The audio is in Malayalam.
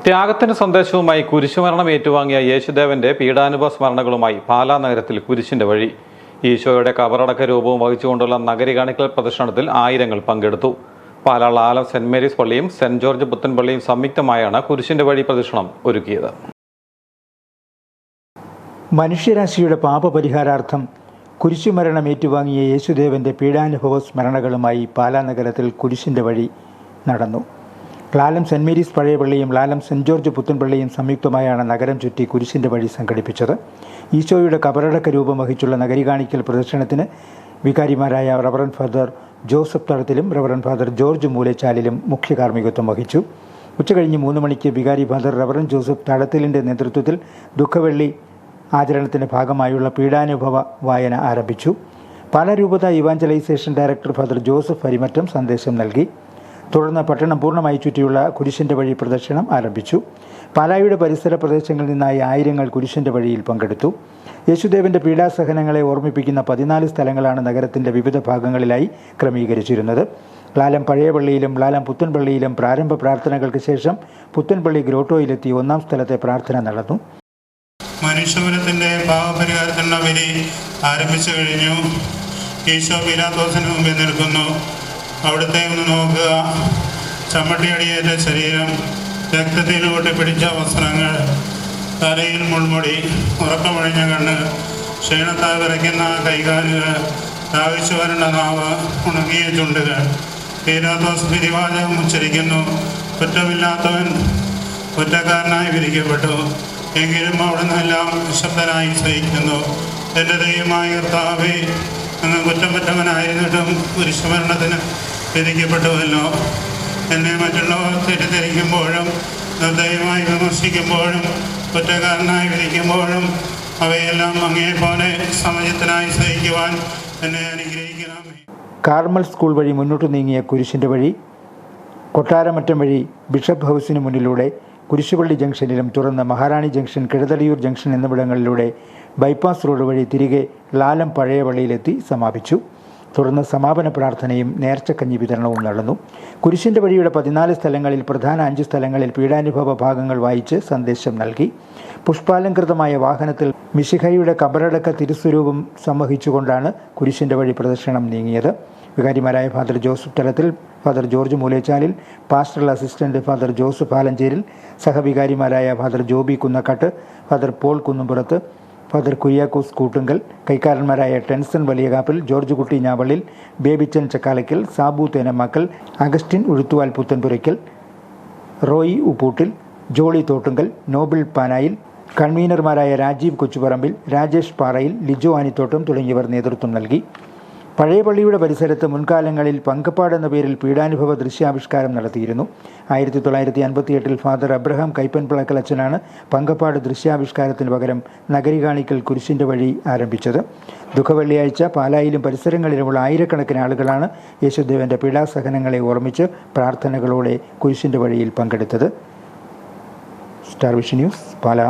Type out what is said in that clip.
ത്യാഗത്തിന്റെ സന്ദേശവുമായി കുരിശുമരണം ഏറ്റുവാങ്ങിയ യേശുദേവന്റെ പീഡാനുഭവ സ്മരണകളുമായി പാലാ നഗരത്തിൽ കുരിശിന്റെ വഴി. ഈശോയുടെ കബറടക്ക രൂപവും വഹിച്ചുകൊണ്ടുള്ള നഗരി കാണിക്കൽ പ്രദർശനത്തിൽ ആയിരങ്ങൾ പങ്കെടുത്തു. പാലാ ലാലം സെന്റ് മേരീസ് പള്ളിയും സെന്റ് ജോർജ് പുത്തൻപള്ളിയും സംയുക്തമായാണ് കുരിശിന്റെ വഴി പ്രദർശനം ഒരുക്കിയത്. മനുഷ്യരാശിയുടെ പാപപരിഹാരാർത്ഥം കുരിശുമരണം ഏറ്റുവാങ്ങിയ യേശുദേവന്റെ പീഡാനുഭവ സ്മരണകളുമായി പാലാ നഗരത്തിൽ കുരിശിന്റെ വഴി നടന്നു. ലാലം സെന്റ് മേരീസ് പഴയ പള്ളിയും ലാലം സെന്റ് ജോർജ് പുത്തൻപള്ളിയും സംയുക്തമായാണ് നഗരം ചുറ്റി കുരിശിന്റെ വഴി സംഘടിപ്പിച്ചത്. ഈശോയുടെ കബറടക്ക രൂപം വഹിച്ചുള്ള നഗരി കാണിക്കൽ പ്രദർശനത്തിന് വികാരിമാരായ റവറൻ ഫാദർ ജോസഫ് തടത്തിലും റവറൻ ഫാദർ ജോർജ് മൂലച്ചാലിലും മുഖ്യ കാർമ്മികത്വം വഹിച്ചു. ഉച്ചകഴിഞ്ഞ് 3 മണിക്ക് വികാരി ഫാദർ റവറൻ ജോസഫ് തടത്തിലിൻ്റെ നേതൃത്വത്തിൽ ദുഃഖവെള്ളി ആചരണത്തിൻ്റെ ഭാഗമായുള്ള പീഡാനുഭവ വായന ആരംഭിച്ചു. പാലാ രൂപത evangelisation director father Joseph Arimattam സന്ദേശം നൽകി. തുടർന്ന് പട്ടണം പൂർണ്ണമായി ചുറ്റിയുള്ള കുരിശിൻ്റെ വഴി പ്രദർശനം ആരംഭിച്ചു. പാലായുടെ പരിസര പ്രദേശങ്ങളിൽ നിന്നായി ആയിരങ്ങൾ കുരിശിൻ്റെ വഴിയിൽ പങ്കെടുത്തു. യേശുദേവന്റെ പീഡാസഹനങ്ങളെ ഓർമ്മിപ്പിക്കുന്ന 14 സ്ഥലങ്ങളാണ് നഗരത്തിൻ്റെ വിവിധ ഭാഗങ്ങളിലായി ക്രമീകരിച്ചിരുന്നത്. ലാലം പഴയ പള്ളിയിലും ലാലം പുത്തൻപള്ളിയിലും പ്രാരംഭ പ്രാർത്ഥനകൾക്ക് ശേഷം പുത്തൻപള്ളി ഗ്രോട്ടോയിലെത്തി 1-ാം സ്ഥലത്തെ പ്രാർത്ഥന നടന്നു. മനുഷ്യപുരത്തിൻ്റെ പാപപരിഹാരത്തിനുള്ള വിധി ആരംഭിച്ചു കഴിഞ്ഞു. ഈശോ പീലാത്തോസിന് മുമ്പിൽ നിൽക്കുന്നു. അവിടുത്തെ ഒന്ന് നോക്കുക. ചമ്മട്ടിയടിയേറ്റ ശരീരം, രക്തത്തിൽ ഒട്ടിപ്പിടിച്ച വസ്ത്രങ്ങൾ, തലയിൽ മുൾമുടി, ഉറക്കമൊഴിഞ്ഞ കണ്ണ്, ക്ഷീണത്താൽ വിറയ്ക്കുന്ന കൈകാലുകൾ, ദാഹിച്ചു വരേണ്ട നാവ്, ഉണങ്ങിയ ചുണ്ടുകൾ. പീലാത്തോസ് വിധിവാചകം ഉച്ചരിക്കുന്നു. കുറ്റമില്ലാത്തവൻ കുറ്റക്കാരനായി വിധിക്കപ്പെട്ടു. എങ്കിലും അവിടുന്ന് എല്ലാം നിശബ്ദനായി സഹിക്കുന്നു. എൻ്റെ ദൈവമായ കർത്താവേ, അങ്ങ് കുറ്റമറ്റവനായിരുന്നിട്ടും കുരിശുമരണത്തിന് വിധിക്കപ്പെട്ടുവല്ലോ. എന്നെ മറ്റുള്ളവർ തെറ്റിദ്ധരിക്കുമ്പോഴും നിർദ്ദയമായി വിമർശിക്കുമ്പോഴും കുറ്റക്കാരനായി വിധിക്കുമ്പോഴും അവയെല്ലാം അങ്ങേപ്പോലെ സമചിത്തനായി സഹിക്കുവാൻ എന്നെ അനുഗ്രഹിക്കണമേ. കാർമൽ സ്കൂൾ വഴി മുന്നോട്ട് നീങ്ങിയ കുരിശിൻ്റെ വഴി കൊട്ടാരമറ്റം വഴി ബിഷപ്പ് ഹൗസിന് മുന്നിലൂടെ കുരിശുപള്ളി ജംഗ്ഷനിലും തുറന്ന് മഹാറാണി ജംഗ്ഷൻ, കിഴതളിയൂർ ജംഗ്ഷൻ എന്നിവിടങ്ങളിലൂടെ ബൈപ്പാസ് റോഡ് വഴി തിരികെ ലാലം പഴയ പള്ളിയിലെത്തി സമാപിച്ചു. തുടർന്ന് സമാപന പ്രാർത്ഥനയും നേർച്ചക്കഞ്ഞി വിതരണവും നടന്നു. കുരിശിൻ്റെ വഴിയുടെ 14 സ്ഥലങ്ങളിൽ പ്രധാന 5 സ്ഥലങ്ങളിൽ പീഡാനുഭവ ഭാഗങ്ങൾ വായിച്ച് സന്ദേശം നൽകി. പുഷ്പാലങ്കൃതമായ വാഹനത്തിൽ മിശിഹയുടെ കബറടക്ക തിരുസ്വരൂപം സംവഹിച്ചുകൊണ്ടാണ് കുരിശിൻ്റെ വഴി പ്രദർശനം നീങ്ങിയത്. വികാരിമാരായ father Joseph Thalathil, father George Moolachalil, pastoral assistant father Joseph Alancheril, സഹവികാരിമാരായ father Joby Kunnakkattu, father Paul Kunnumpurathu, father Kuriakose Koottungal, കൈക്കാരന്മാരായ ടെൻസൺ വലിയകാപ്പിൽ, ജോർജ് കുട്ടി ഞാവളിൽ, ബേബിച്ചൻ ചക്കാലയ്ക്കൽ, സാബു തേനമാക്കൽ, അഗസ്റ്റിൻ ഉഴുത്തുവാൽ പുത്തൻപുരയ്ക്കൽ, റോയി ഉപ്പൂട്ടിൽ, ജോളി തോട്ടുങ്കൽ, നോബിൾ പാനായിൽ, കൺവീനർമാരായ രാജീവ് കൊച്ചുപറമ്പിൽ, രാജേഷ് പാറയിൽ, ലിജോ ആനിത്തോട്ടം തുടങ്ങിയവർ നേതൃത്വം നൽകി. പഴയ പള്ളിയുടെ പരിസരത്ത് മുൻകാലങ്ങളിൽ പങ്കപ്പാട് എന്ന പേരിൽ പീഡാനുഭവ ദൃശ്യാവിഷ്കാരം നടത്തിയിരുന്നു. 1958 ഫാദർ അബ്രഹാം കൈപ്പൻപിളക്കൽ അച്ഛനാണ് പങ്കപ്പാട് ദൃശ്യാവിഷ്കാരത്തിന് പകരം നഗരി കാണിക്കൽ കുരിശിൻ്റെ വഴി ആരംഭിച്ചത്. ദുഃഖവെള്ളിയാഴ്ച പാലായിലും പരിസരങ്ങളിലുമുള്ള ആയിരക്കണക്കിന് ആളുകളാണ് യേശുദേവന്റെ പീഡാസഹനങ്ങളെ ഓർമ്മിച്ച് പ്രാർത്ഥനകളോടെ കുരിശിൻ്റെ വഴിയിൽ പങ്കെടുത്തത്. Star vision news, Pala.